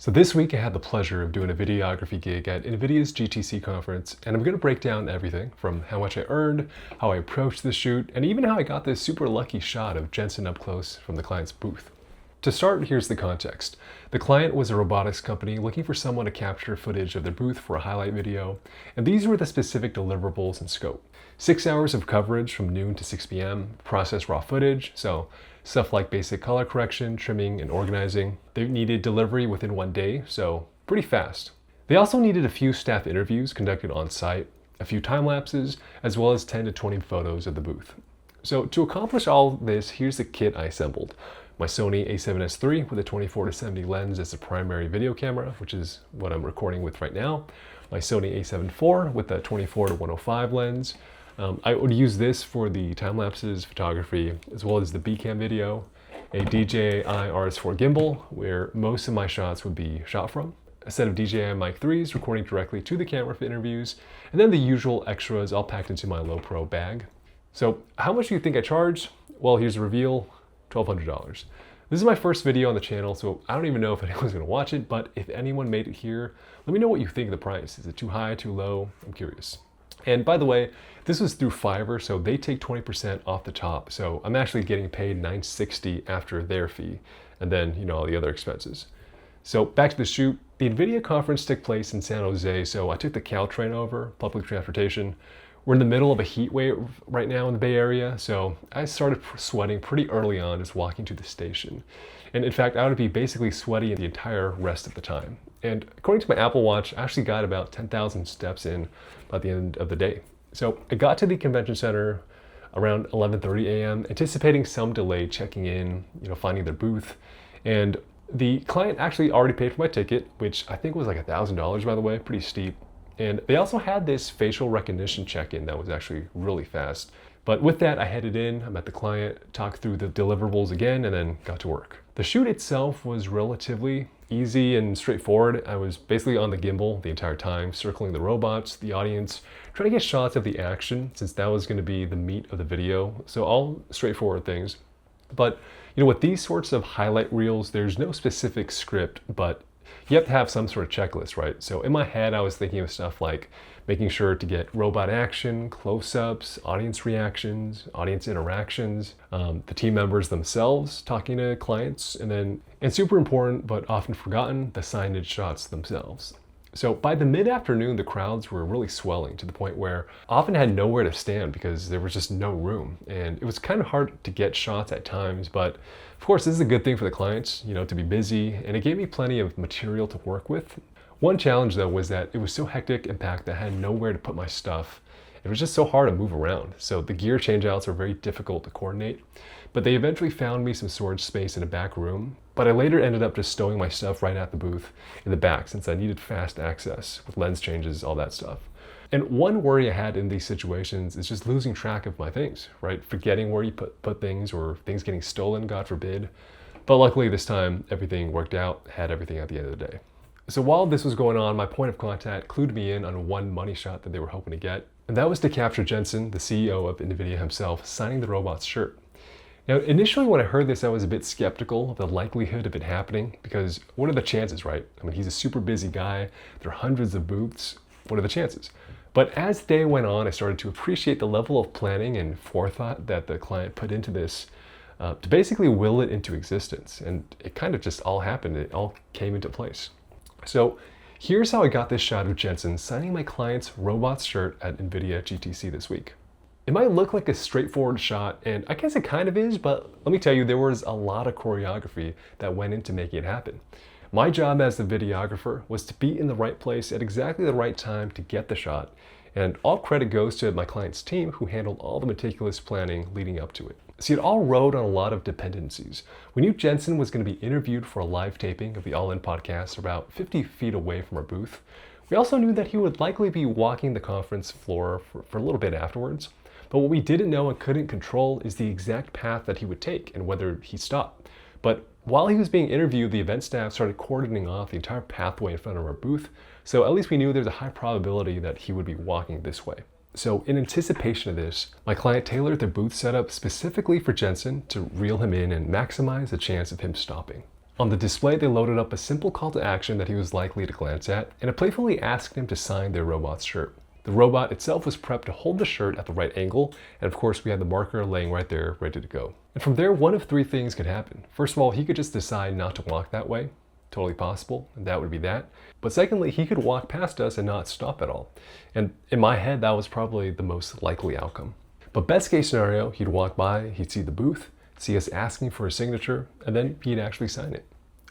So this week I had the pleasure of doing a videography gig at Nvidia's GTC conference, and I'm going to break down everything from how much I earned, how I approached the shoot, and even how I got this super lucky shot of Jensen up close from the client's booth. To start, here's the context. The client was a robotics company looking for someone to capture footage of their booth for a highlight video, and these were the specific deliverables and scope. 6 hours of coverage from noon to 6 p.m., process raw footage, so stuff like basic color correction, trimming, and organizing. They needed delivery within 1 day, so pretty fast. They also needed a few staff interviews conducted on site, a few time lapses, as well as 10 to 20 photos of the booth. So to accomplish all this, here's the kit I assembled. My Sony a7S III with a 24-70 lens as the primary video camera, which is what I'm recording with right now. My Sony a7 IV with a 24-105 lens. I would use this for the time lapses, photography, as well as the B-cam video. A DJI RS4 gimbal, where most of my shots would be shot from. A set of DJI Mic 3s recording directly to the camera for interviews. And then the usual extras all packed into my low pro bag. So how much do you think I charged? Well, here's a reveal. $1,200. This is my first video on the channel, so I don't even know if anyone's gonna watch it, but if anyone made it here, let me know what you think of the price. Is it too high, too low? I'm curious. And by the way, this was through Fiverr, so they take 20% off the top. So I'm actually getting paid $960 after their fee, and then, all the other expenses. So back to the shoot. The NVIDIA conference took place in San Jose, so I took the Caltrain over, public transportation. We're in the middle of a heat wave right now in the Bay Area, so I started sweating pretty early on just walking to the station. And in fact, I would be basically sweaty the entire rest of the time. And according to my Apple Watch, I actually got about 10,000 steps in by the end of the day. So I got to the convention center around 11:30 a.m., anticipating some delay checking in, finding their booth. And the client actually already paid for my ticket, which I think was like $1,000, by the way, pretty steep. And they also had this facial recognition check-in that was actually really fast. But with that, I headed in, I met the client, talked through the deliverables again, and then got to work. The shoot itself was relatively easy and straightforward. I was basically on the gimbal the entire time, circling the robots, the audience, trying to get shots of the action, since that was going to be the meat of the video. So all straightforward things. But with these sorts of highlight reels, there's no specific script, but you have to have some sort of checklist, right? So in my head, I was thinking of stuff like making sure to get robot action, close-ups, audience reactions, audience interactions, the team members themselves talking to clients, and super important, but often forgotten, the signage shots themselves. So by the mid-afternoon, the crowds were really swelling to the point where I often had nowhere to stand because there was just no room. And it was kind of hard to get shots at times, but of course, this is a good thing for the clients, to be busy, and it gave me plenty of material to work with. One challenge though was that it was so hectic and packed that I had nowhere to put my stuff. It was just so hard to move around. So the gear changeouts were very difficult to coordinate, but they eventually found me some storage space in a back room. But I later ended up just stowing my stuff right at the booth in the back since I needed fast access with lens changes, all that stuff. And one worry I had in these situations is just losing track of my things, right? Forgetting where you put things or things getting stolen, God forbid. But luckily this time, everything worked out, had everything at the end of the day. So while this was going on, my point of contact clued me in on one money shot that they were hoping to get. And that was to capture Jensen, the CEO of Nvidia himself, signing the robot's shirt. Now, initially when I heard this, I was a bit skeptical of the likelihood of it happening because what are the chances, right? I mean, he's a super busy guy. There are hundreds of booths. What are the chances? But as the day went on, I started to appreciate the level of planning and forethought that the client put into this to basically will it into existence. And it kind of just all happened. It all came into place. So here's how I got this shot of Jensen signing my client's robot's shirt at Nvidia GTC this week. It might look like a straightforward shot, and I guess it kind of is, but let me tell you, there was a lot of choreography that went into making it happen. My job as the videographer was to be in the right place at exactly the right time to get the shot, and all credit goes to my client's team who handled all the meticulous planning leading up to it. See, it all rode on a lot of dependencies. We knew Jensen was going to be interviewed for a live taping of the All In podcast about 50 feet away from our booth. We also knew that he would likely be walking the conference floor for a little bit afterwards. But what we didn't know and couldn't control is the exact path that he would take and whether he stopped. But while he was being interviewed, the event staff started cordoning off the entire pathway in front of our booth. So at least we knew there's a high probability that he would be walking this way. So in anticipation of this, my client tailored their booth setup specifically for Jensen to reel him in and maximize the chance of him stopping. On the display, they loaded up a simple call to action that he was likely to glance at, and it playfully asked him to sign their robot's shirt. The robot itself was prepped to hold the shirt at the right angle, and of course we had the marker laying right there, ready to go. And from there, one of three things could happen. First of all, he could just decide not to walk that way. Totally possible, and that would be that. But secondly, he could walk past us and not stop at all. And in my head, that was probably the most likely outcome. But best case scenario, he'd walk by, he'd see the booth, see us asking for a signature, and then he'd actually sign it.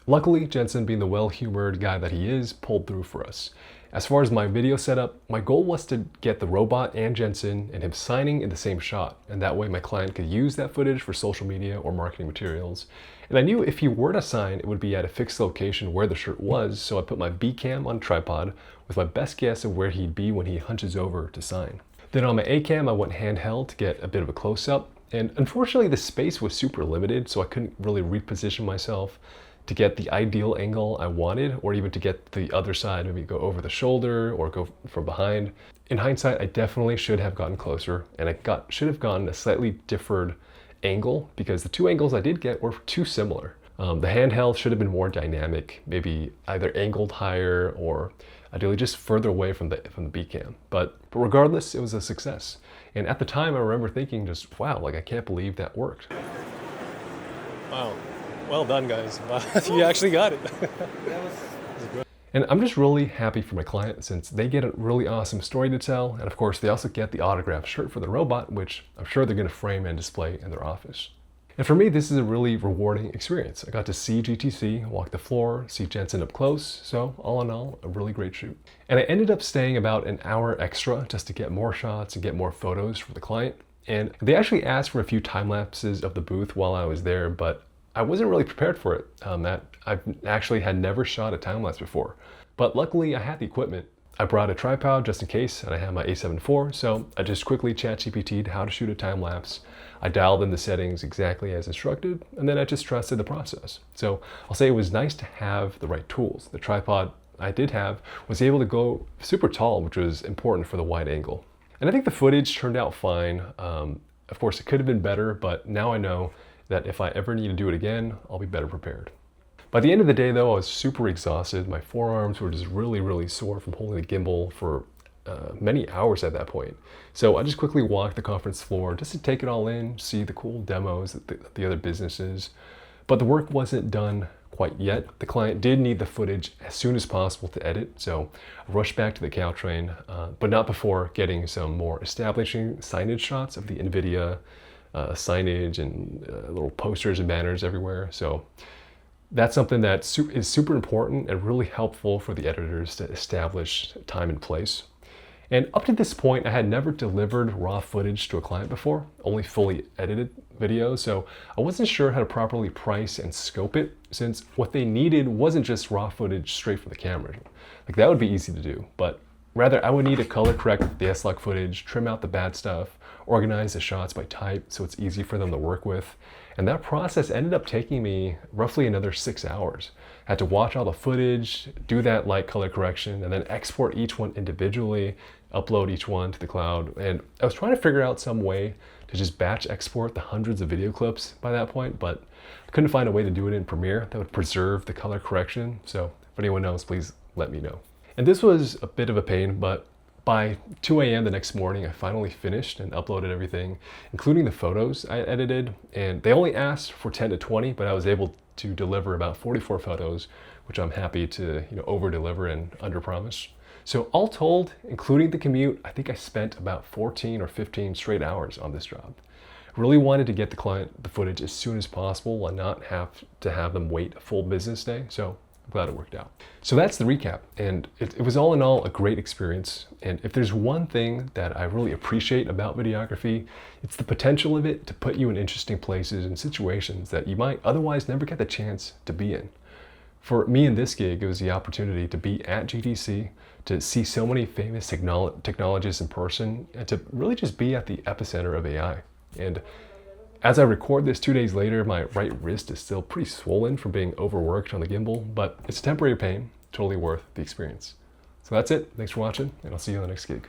Luckily, Jensen, being the well-humored guy that he is, pulled through for us. As far as my video setup, my goal was to get the robot and Jensen and him signing in the same shot, and that way my client could use that footage for social media or marketing materials. And I knew if he were to sign, it would be at a fixed location where the shirt was, so I put my B cam on a tripod with my best guess of where he'd be when he hunches over to sign. Then on my A cam, I went handheld to get a bit of a close-up, and unfortunately the space was super limited, so I couldn't really reposition myself to get the ideal angle I wanted, or even to get the other side, maybe go over the shoulder or go from behind. In hindsight, I definitely should have gotten closer, and I should have gotten a slightly different angle, because the two angles I did get were too similar. The handheld should have been more dynamic, maybe either angled higher or ideally just further away from the B cam. But regardless, it was a success. And at the time, I remember thinking just, wow, like I can't believe that worked. Wow. Well done, guys. You actually got it. And I'm just really happy for my client, since they get a really awesome story to tell. And of course, they also get the autographed shirt for the robot, which I'm sure they're going to frame and display in their office. And for me, this is a really rewarding experience. I got to see GTC, walk the floor, see Jensen up close. So all in all, a really great shoot. And I ended up staying about an hour extra just to get more shots and get more photos for the client. And they actually asked for a few time lapses of the booth while I was there, but I wasn't really prepared for it. I actually had never shot a time lapse before, but luckily I had the equipment. I brought a tripod just in case, and I had my A7 IV, so I just quickly ChatGPT'd how to shoot a time lapse. I dialed in the settings exactly as instructed, and then I just trusted the process. So I'll say it was nice to have the right tools. The tripod I did have was able to go super tall, which was important for the wide angle. And I think the footage turned out fine. Of course, it could have been better, but now I know that if I ever need to do it again, I'll be better prepared. By the end of the day though, I was super exhausted. My forearms were just really sore from holding the gimbal for many hours at that point. So I just quickly walked the conference floor just to take it all in, see the cool demos at the other businesses. But the work wasn't done quite yet. The client did need the footage as soon as possible to edit, so I rushed back to the Caltrain, but not before getting some more establishing signage shots of the Nvidia signage and little posters and banners everywhere. So that's something that is super important and really helpful for the editors to establish time and place. And up to this point, I had never delivered raw footage to a client before, only fully edited videos. So I wasn't sure how to properly price and scope it, since what they needed wasn't just raw footage straight from the camera. Like that would be easy to do, but rather I would need to color correct the S-Log footage, trim out the bad stuff, organize the shots by type so it's easy for them to work with. And that process ended up taking me roughly another 6 hours. I had to watch all the footage, do that light color correction, and then export each one individually, upload each one to the cloud. And I was trying to figure out some way to just batch export the hundreds of video clips by that point, but I couldn't find a way to do it in Premiere that would preserve the color correction. So if anyone knows, please let me know. And this was a bit of a pain, but by 2 a.m. the next morning, I finally finished and uploaded everything, including the photos I edited. And they only asked for 10 to 20, but I was able to deliver about 44 photos, which I'm happy to over-deliver and under-promise. So all told, including the commute, I think I spent about 14 or 15 straight hours on this job. I really wanted to get the client the footage as soon as possible and not have to have them wait a full business day. So I'm glad it worked out. So that's the recap, and it was all in all a great experience. And if there's one thing that I really appreciate about videography, it's the potential of it to put you in interesting places and situations that you might otherwise never get the chance to be in. For me in this gig, it was the opportunity to be at GTC, to see so many famous technologists in person, and to really just be at the epicenter of AI. And as I record this 2 days later, my right wrist is still pretty swollen from being overworked on the gimbal, but it's temporary pain, totally worth the experience. So that's it. Thanks for watching, and I'll see you on the next gig.